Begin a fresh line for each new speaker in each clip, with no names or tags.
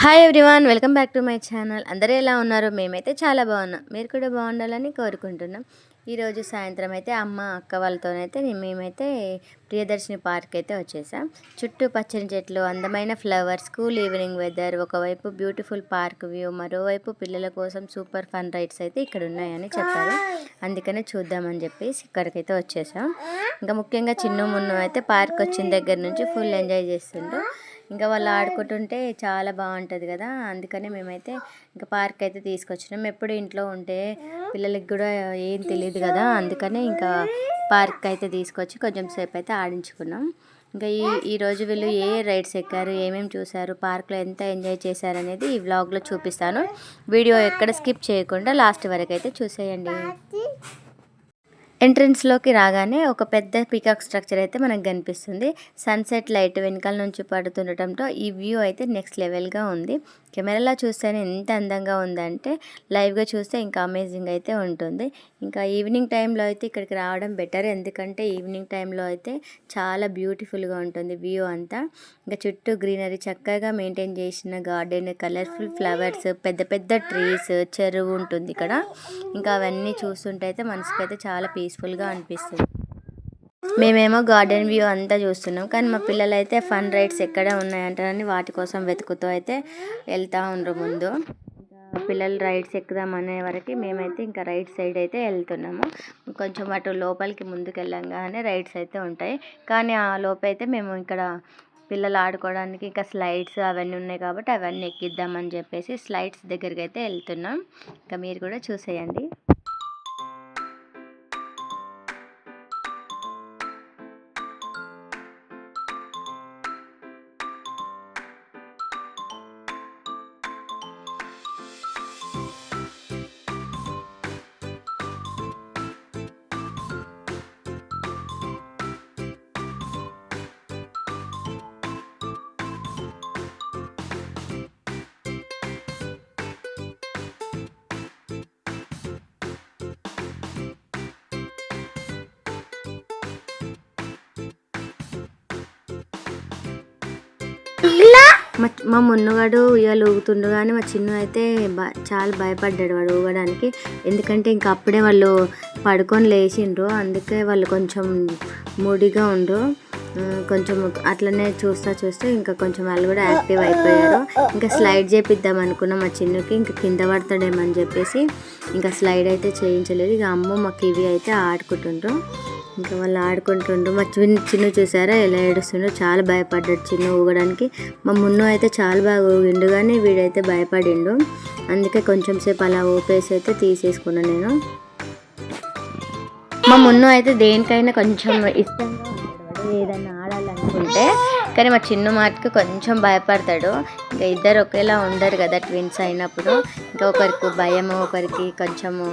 Hi everyone, welcome back to my channel. అందరూ ఎలా ఉన్నారు? మేమైతే చాలా బాగున్నాం. మీరు కూడా బాగుండాలని కోరుకుంటున్నాం. ఈరోజు సాయంత్రం అయితే అమ్మ అక్క వాళ్ళతోనైతే మేమైతే ప్రియదర్శిని పార్క్ అయితే వచ్చేసాం. చుట్టూ పచ్చని చెట్లు, అందమైన ఫ్లవర్స్, కూల్ ఈవినింగ్ వెదర్, ఒకవైపు బ్యూటిఫుల్ పార్క్ వ్యూ, మరోవైపు పిల్లల కోసం సూపర్ ఫన్ రైడ్స్ అయితే ఇక్కడ ఉన్నాయని చెప్పారు. అందుకనే చూద్దామని చెప్పేసి ఇక్కడికైతే వచ్చేసాం. ఇంకా ముఖ్యంగా చిన్ను మున్ను అయితే పార్క్ వచ్చిన దగ్గర నుంచి ఫుల్ ఎంజాయ్ చేస్తుండ్రు. ఇంకా వాళ్ళు ఆడుకుంటుంటే చాలా బాగుంటుంది కదా, అందుకని మేమైతే ఇంకా పార్క్ అయితే తీసుకొచ్చినాం. ఎప్పుడు ఇంట్లో ఉంటే పిల్లలకి కూడా ఏం తెలియదు కదా, అందుకని ఇంకా పార్క్ అయితే తీసుకొచ్చి కొంచెం సేపు అయితే ఆడించుకున్నాం. ఇంకా ఈరోజు వీళ్ళు ఏ రైడ్స్ ఎక్కారు, ఏమేమి చూశారు, పార్క్లో ఎంత ఎంజాయ్ చేశారు అనేది ఈ వ్లాగ్లో చూపిస్తాను. వీడియో ఎక్కడ స్కిప్ చేయకుండా లాస్ట్ వరకు అయితే చూసేయండి. ఎంట్రన్స్లోకి రాగానే ఒక పెద్ద పీకాక్ స్ట్రక్చర్ అయితే మనకు కనిపిస్తుంది. సన్సెట్ లైట్ వెనకాల నుంచి పడుతుండటంతో ఈ వ్యూ అయితే నెక్స్ట్ లెవెల్గా ఉంది. కెమెరాలో చూస్తేనే ఎంత అందంగా ఉందంటే లైవ్గా చూస్తే ఇంకా అమేజింగ్ అయితే ఉంటుంది. ఇంకా ఈవినింగ్ టైంలో అయితే ఇక్కడికి రావడం బెటర్, ఎందుకంటే ఈవినింగ్ టైంలో అయితే చాలా బ్యూటిఫుల్గా ఉంటుంది వ్యూ అంతా. ఇంకా చుట్టూ గ్రీనరీ, చక్కగా మెయింటైన్ చేసిన గార్డెన్, కలర్ఫుల్ ఫ్లవర్స్, పెద్ద పెద్ద ట్రీస్, చెరువు ఉంటుంది ఇక్కడ. ఇంకా అవన్నీ చూస్తుంటే అయితే మనసుకైతే చాలా పీస్ఫుల్గా అనిపిస్తుంది. మేమేమో గార్డెన్ వ్యూ అంతా చూస్తున్నాం, కానీ మా పిల్లలు అయితే ఫన్ రైడ్స్ ఎక్కడ ఉన్నాయంటారని వాటి కోసం వెతుకుతూ అయితే వెళ్తూ ఉండరు. ముందు పిల్లలు రైడ్స్ ఎక్కుదామనే వరకు మేమైతే ఇంకా రైట్ సైడ్ అయితే వెళ్తున్నాము. కొంచెం అటు లోపలికి ముందుకు వెళ్ళంగానే రైడ్స్ అయితే ఉంటాయి, కానీ ఆ లోపైతే మేము ఇక్కడ పిల్లలు ఆడుకోవడానికి ఇంకా స్లైడ్స్ అవన్నీ ఉన్నాయి కాబట్టి అవన్నీ ఎక్కిద్దామని చెప్పేసి స్లైడ్స్ దగ్గరికి అయితే వెళ్తున్నాం. ఇంకా మీరు కూడా చూసేయండి. మా మున్నుగాడు ఉయ్యాలు ఊగుతుండు, కానీ మా చిన్ను అయితే చాలా భయపడ్డాడు వాడు ఊగడానికి. ఎందుకంటే ఇంకా అప్పుడే వాళ్ళు పడుకొని లేచిండ్రు, అందుకే వాళ్ళు కొంచెం మూడీగా ఉండ్రు. కొంచెం అట్లనే చూస్తే ఇంకా కొంచెం వాళ్ళు కూడా యాక్టివ్ అయిపోయారు. ఇంకా స్లైడ్ చేపిద్దాం అనుకున్నాం మా చిన్నుకి, ఇంకా కింద పడతాడేమని చెప్పేసి ఇంకా స్లైడ్ అయితే చేయించలేదు. ఇక అమ్మ మాకు ఇవి అయితే ఆడుకుంటుండ్రు. ఇంకా వాళ్ళు ఆడుకుంటుండ్రు. మా చిన్ను చూసారా ఎలా ఏడుస్తుండో, చాలా భయపడ్డాడు చిన్ను ఊగడానికి. మా మున్ను అయితే చాలా బాగా ఊగిండు, కానీ వీడైతే భయపడిండు. అందుకే కొంచెం సేపు అలా ఊపేసి అయితే తీసేసుకున్నాను నేను. మా మున్ను అయితే దేనికైనా కొంచెం ఇష్టంగా ఉంటాడు, ఏదైనా ఆడాలనుకుంటే. కానీ మా చిన్ను మాటకు కొంచెం భయపడతాడు. ఇంకా ఇద్దరు ఒకేలా ఉండరు కదా ట్విన్స్ అయినప్పుడు. ఇంకా ఒకరికి భయము, ఒకరికి కొంచెము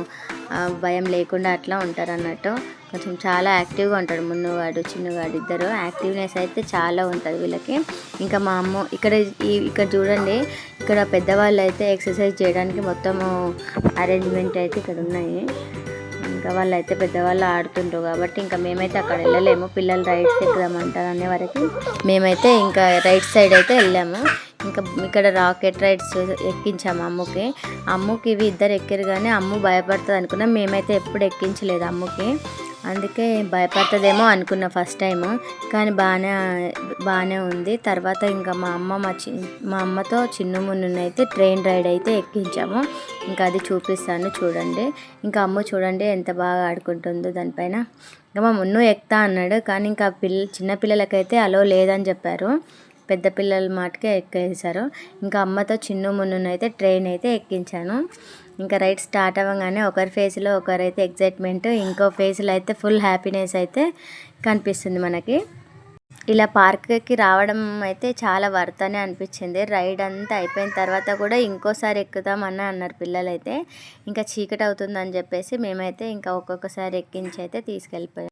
భయం లేకుండా అట్లా ఉంటారు అన్నట్టు. కొంచెం చాలా యాక్టివ్గా ఉంటాడు మున్నుగాడు చిన్నుగాడు, ఇద్దరు యాక్టివ్నెస్ అయితే చాలా ఉంటుంది వీళ్ళకి. ఇంకా మా అమ్మ ఇక్కడ చూడండి, ఇక్కడ పెద్దవాళ్ళు అయితే ఎక్సర్సైజ్ చేయడానికి మొత్తము అరేంజ్మెంట్ అయితే ఇక్కడ ఉన్నాయి. ఇంకా వాళ్ళు అయితే పెద్దవాళ్ళు ఆడుతుంటారు కాబట్టి ఇంకా మేమైతే అక్కడ వెళ్ళలేము. పిల్లలు రైడ్స్ ఎక్కుదామంటారు అనే వరకు మేమైతే ఇంకా రైట్ సైడ్ అయితే వెళ్ళాము. ఇంకా ఇక్కడ రాకెట్ రైడ్స్ ఎక్కించాము అమ్ముకి ఇవి ఇద్దరు ఎక్కారు, కానీ అమ్ము భయపడుతుంది అనుకున్నాం. మేమైతే ఎప్పుడు ఎక్కించలేదు అమ్ముకి, అందుకే భయపడుతుందేమో అనుకున్నా ఫస్ట్ టైము. కానీ బాగానే ఉంది. తర్వాత ఇంకా మా అమ్మతో చిన్ను మున్నునైతే ట్రైన్ రైడ్ అయితే ఎక్కించాము. ఇంకా అది చూపిస్తాను చూడండి. ఇంకా అమ్మ చూడండి ఎంత బాగా ఆడుకుంటుందో దానిపైన. ఇంకా మా మున్ను ఎక్కుతా అన్నాడు, కానీ ఇంకా చిన్నపిల్లలకైతే అలో లేదని చెప్పారు. పెద్ద పిల్లల మాటకే ఎక్కేసారు. ఇంకా అమ్మతో చిన్ను మున్నునైతే ట్రైన్ అయితే ఎక్కించాను. ఇంకా రైడ్ స్టార్ట్ అవ్వగానే ఒకరి ఫేస్లో ఒకరైతే ఎగ్జైట్మెంట్, ఇంకో ఫేస్లో అయితే ఫుల్ హ్యాపీనెస్ అయితే కనిపిస్తుంది మనకి. ఇలా పార్క్కి రావడం అయితే చాలా వర్త్ అని అనిపించింది. రైడ్ అంతా అయిపోయిన తర్వాత కూడా ఇంకోసారి ఎక్కుతామని అన్నారు పిల్లలైతే. ఇంకా చీకటి అవుతుందని చెప్పేసి మేమైతే ఇంకా ఒక్కొక్కసారి ఎక్కించి అయితే తీసుకెళ్ళిపోయాం.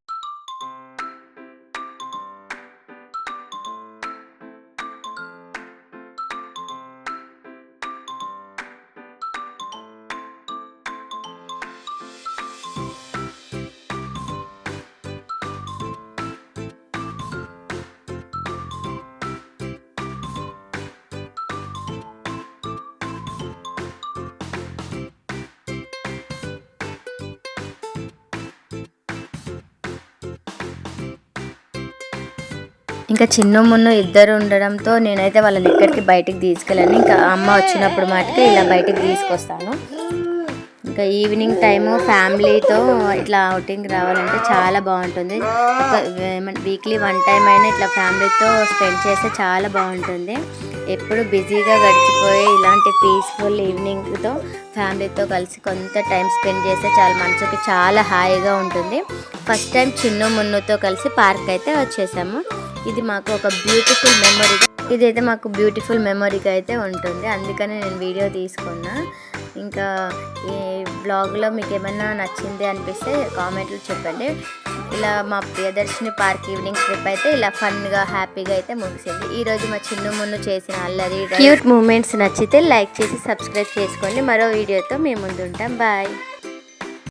ఇంకా చిన్న మున్ను ఇద్దరు ఉండడంతో నేనైతే వాళ్ళని ఎక్కడికి బయటికి తీసుకెళ్ళాను. ఇంకా అమ్మ వచ్చినప్పుడు మాటకి ఇలా బయటికి తీసుకొస్తాను. ఇంకా ఈవినింగ్ టైము ఫ్యామిలీతో ఇట్లా అవుటింగ్ రావాలంటే చాలా బాగుంటుంది. వీక్లీ 1 టైం అయినా ఇట్లా ఫ్యామిలీతో స్పెండ్ చేస్తే చాలా బాగుంటుంది. ఎప్పుడు బిజీగా గడిచిపోయి ఇలాంటి పీస్ఫుల్ ఈవినింగ్తో ఫ్యామిలీతో కలిసి కొంత టైం స్పెండ్ చేస్తే చాలా మనసుకి చాలా హాయిగా ఉంటుంది. ఫస్ట్ టైం చిన్న మున్నుతో కలిసి పార్క్ అయితే వచ్చేసాము. ఇది మాకు ఒక బ్యూటిఫుల్ మెమొరీ. ఇదైతే మాకు బ్యూటిఫుల్ మెమొరీగా అయితే ఉంటుంది. అందుకనే నేను వీడియో తీసుకున్నా. ఇంకా ఈ బ్లాగ్లో మీకు ఏమైనా నచ్చింది అనిపిస్తే కామెంట్లు చెప్పండి. ఇలా మా ప్రియదర్శిని పార్క్ ఈవినింగ్ ట్రిప్ అయితే ఇలా ఫన్గా హ్యాపీగా అయితే ముగిసింది. ఈరోజు మా చిన్న మున్ను చేసిన అల్లరి క్యూట్ మూమెంట్స్ నచ్చితే లైక్ చేసి సబ్స్క్రైబ్ చేసుకోండి. మరో వీడియోతో మేము ముందుంటాం. బాయ్.